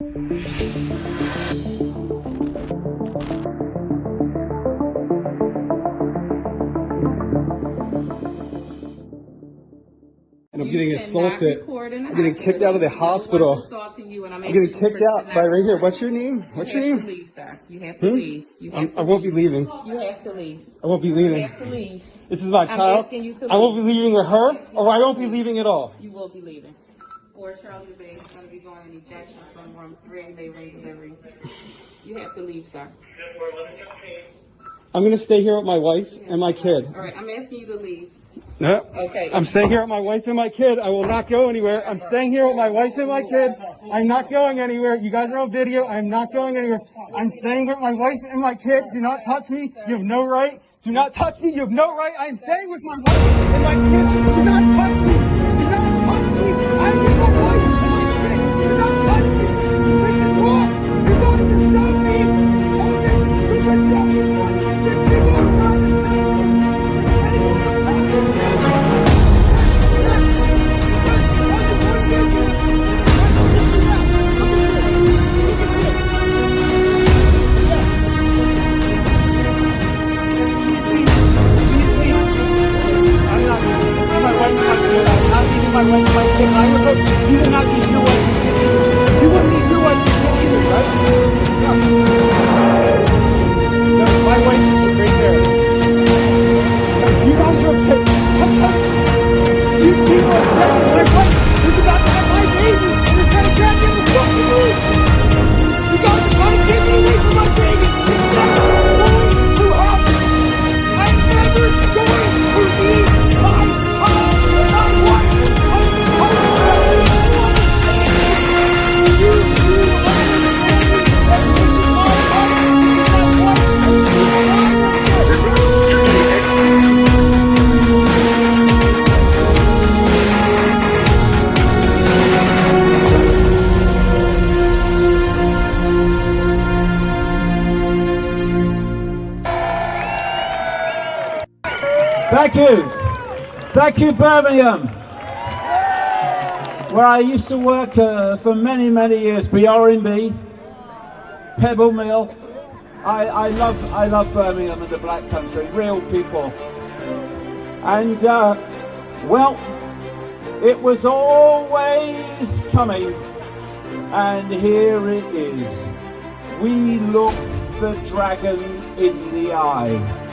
And I'm getting assaulted. I'm getting kicked out of the hospital. I'm getting kicked out by right here. What's your name? What's your name? You have to leave, sir. You have to leave. I won't be leaving. You have to leave. I won't be leaving. You have to leave. This is my child. asking you to I won't be leave. leaving with her, or I won't be leaving at all. You will be leaving. Or Charlie Bay is going to be going in ejection from room 3 and they ring delivery. You have to leave, sir. I'm going to stay here with my wife and my kid. All right, I'm asking you to leave. No. Okay. I'm staying here with my wife and my kid. I will not go anywhere. I'm staying here with my wife and my kid. I'm not going anywhere. You guys are on video. I'm not going anywhere. I'm staying with my wife and my kid. Do not touch me. You have no right. Do not touch me. You have no right. I am staying with my wife and my kid. Do not touch me. Do not touch me. I'm with my wife and my kid. Do not touch me. This is wrong. You're going to stop me. You can stop me. People are trying to stop me. My wife and my kid. I would hope you would not leave your wife and kid either. You wouldn't leave your wife and kid either, right? No. No, my wife is right there. You guys are upset. You people are upset. My wife is about to have my baby, and you're trying to grab me the fucking roof. You guys are trying to get me away from my baby. It's never going to happen. I'm never going to leave my child and my wife. Thank you. Thank you, Birmingham, where I used to work for many, many years, B.R.B., Pebble Mill. I love Birmingham and the Black Country, real people. And, well, it was always coming, and here it is. We look the dragon in the eye.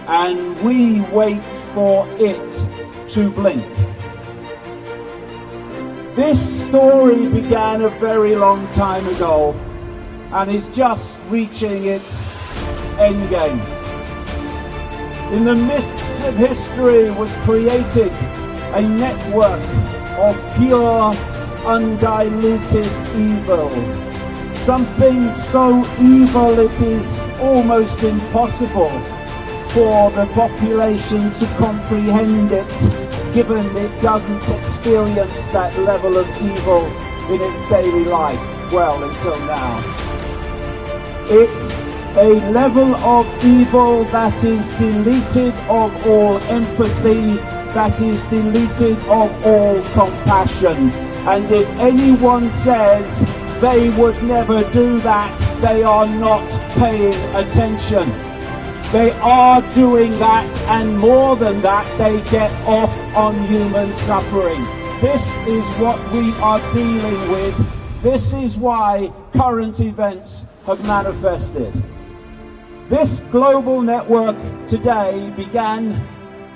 And we wait for it to blink. This story began a very long time ago and is just reaching its end game. In the midst of history was created a network of pure, undiluted evil. Something so evil it is almost impossible for the population to comprehend it, given it doesn't experience that level of evil in its daily life, well, until now. It's a level of evil that is deleted of all empathy, that is deleted of all compassion. And if anyone says they would never do that, they are not paying attention. They are doing that, and more than that, they get off on human suffering. This is what we are dealing with. This is why current events have manifested. This global network today began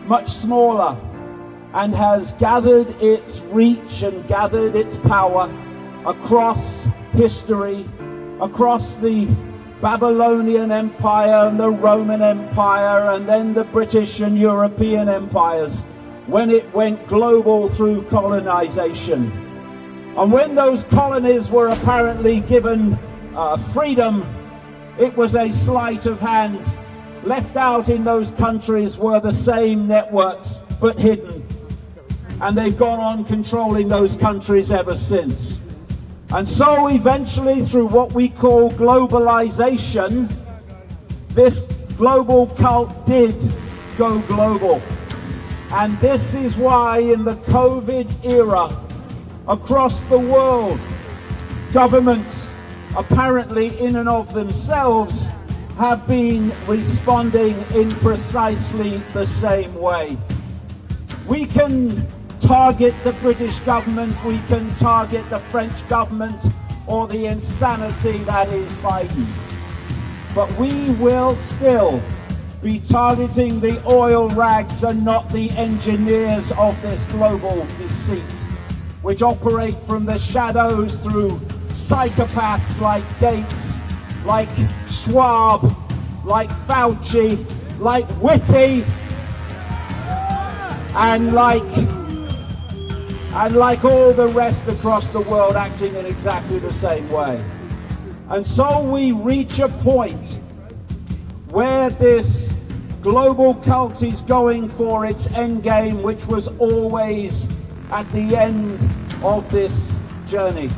much smaller and has gathered its reach and gathered its power across history, across the Babylonian Empire and the Roman Empire, and then the British and European empires, when it went global through colonization. And when those colonies were apparently given freedom, it was a sleight of hand. Left out in those countries were the same networks, but hidden. And they've gone on controlling those countries ever since. And so eventually, through what we call globalization, this global cult did go global. And this is why in the COVID era, across the world, governments, apparently in and of themselves, have been responding in precisely the same way. We can target the British government, we can target the French government, or the insanity that is Biden. But we will still be targeting the oil rags and not the engineers of this global deceit, which operate from the shadows through psychopaths like Gates, like Schwab, like Fauci, like Whitty, and like all the rest across the world acting in exactly the same way. And so we reach a point where this global cult is going for its end game, which was always at the end of this journey.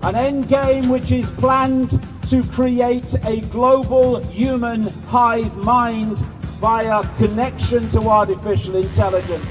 An end game which is planned to create a global human hive mind via connection to artificial intelligence,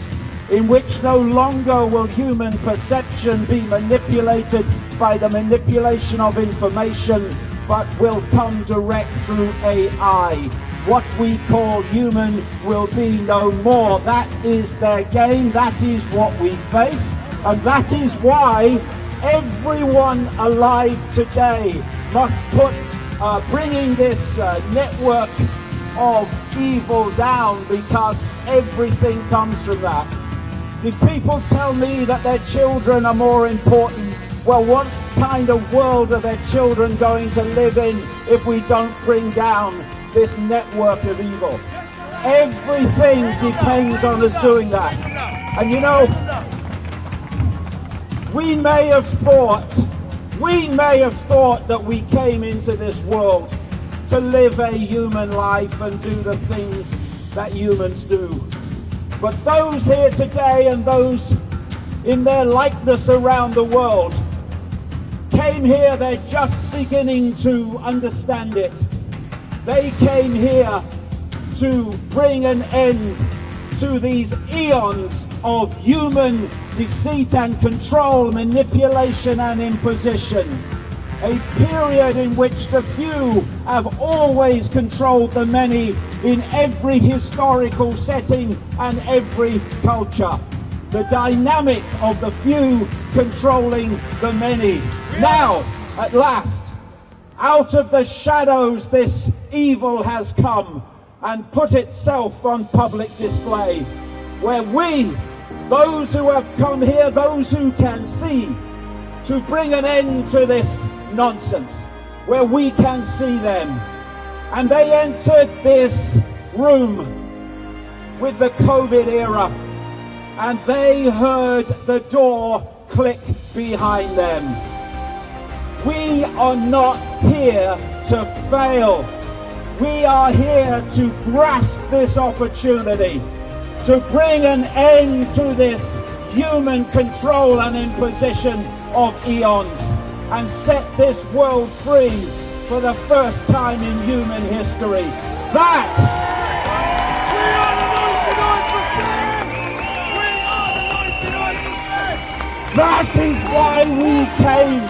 in which no longer will human perception be manipulated by the manipulation of information, but will come direct through AI. What we call human will be no more. That is their game, that is what we face, and that is why everyone alive today must put bringing this network of evil down, because everything comes from that. Did people tell me that their children are more important? Well, what kind of world are their children going to live in if we don't bring down this network of evil? Everything depends on us doing that. And you know, we may have thought that we came into this world to live a human life and do the things that humans do. But those here today and those in their likeness around the world came here, they're just beginning to understand it. They came here to bring an end to these eons of human deceit and control, manipulation and imposition. A period in which the few have always controlled the many in every historical setting and every culture. The dynamic of the few controlling the many. Now, at last, out of the shadows this evil has come and put itself on public display, where we, those who have come here, those who can see, to bring an end to this nonsense, where we can see them. And they entered this room with the COVID era, and they heard the door click behind them. We are not here to fail. We are here to grasp this opportunity, to bring an end to this human control and imposition of eons, and set this world free for the first time in human history. That is why we came,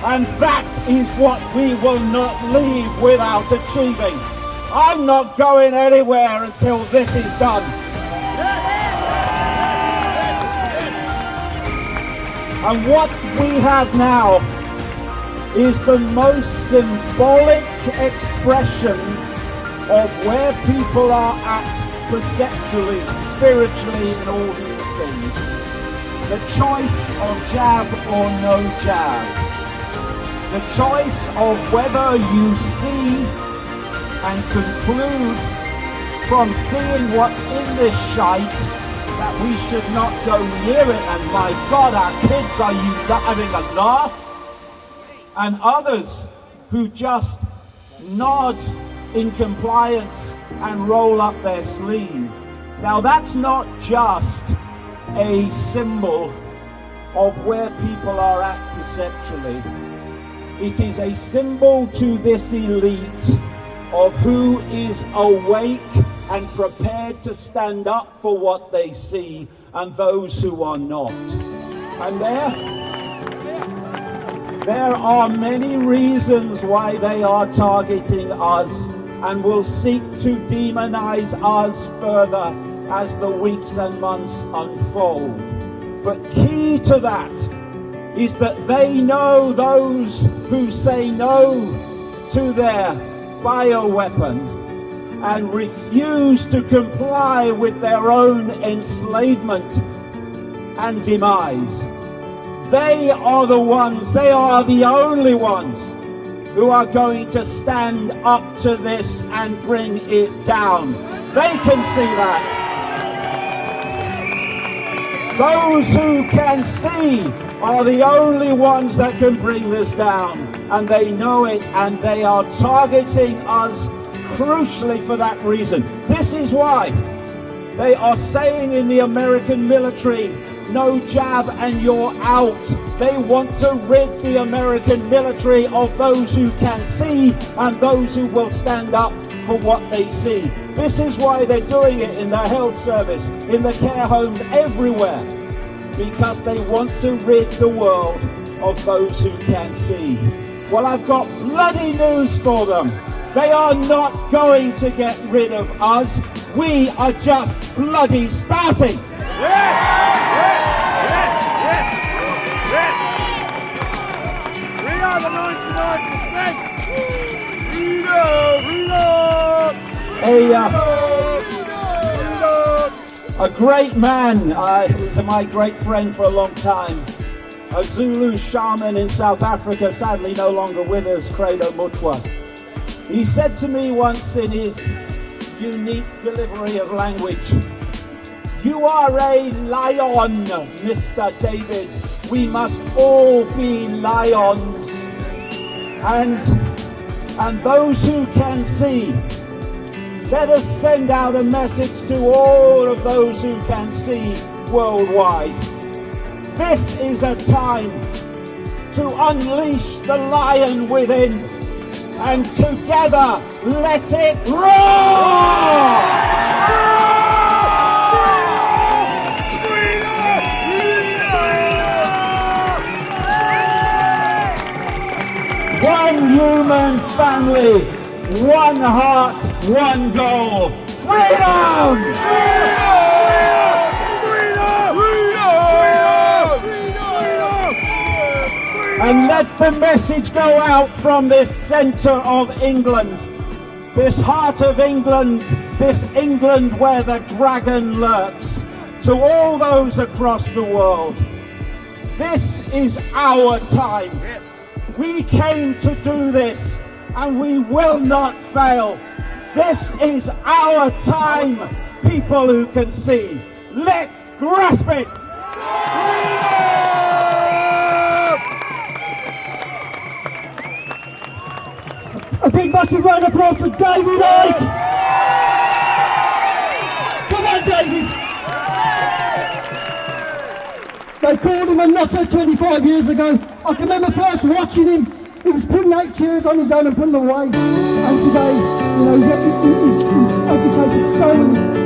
and that is what we will not leave without achieving. I'm not going anywhere until this is done. And what we have now is the most symbolic expression of where people are at perceptually, spiritually, and all these things. The choice of jab or no jab. The choice of whether you see and conclude from seeing what's in this shite that we should not go near it, and my God, our kids, are you having a laugh? And others who just nod in compliance and roll up their sleeve. Now that's not just a symbol of where people are at conceptually. It is a symbol to this elite of who is awake and prepared to stand up for what they see, and those who are not. And There are many reasons why they are targeting us and will seek to demonize us further as the weeks and months unfold. But key to that is that they know those who say no to their bioweapon and refuse to comply with their own enslavement and demise. They are the ones, they are the only ones who are going to stand up to this and bring it down. They can see that. Those who can see are the only ones that can bring this down, and they know it, and they are targeting us crucially for that reason. This is why they are saying in the American military, no jab and you're out. They want to rid the American military of those who can see and those who will stand up for what they see. This is why they're doing it in the health service, in the care homes, everywhere. Because they want to rid the world of those who can see. Well, I've got bloody news for them. They are not going to get rid of us. We are just bloody starting. We are the 99%. A great man, who's my great friend for a long time, a Zulu shaman in South Africa, sadly no longer with us, Credo Mutwa. He said to me once in his unique delivery of language, "You are a lion, Mr. David. We must all be lions." And those who can see, let us send out a message to all of those who can see worldwide. This is a time to unleash the lion within, and together let it roar! One human family, one heart, one goal. Freedom! And let the message go out from this centre of England, this heart of England, this England where the dragon lurks, to all those across the world. This is our time. We came to do this, and we will not fail. This is our time, people who can see. Let's grasp it! A big massive round of applause for David Icke! Come on, David! They called him a nutter 25 years ago. I can remember first watching him. He was putting 8 chairs on his own and putting them away. And today, you know, he's educated so many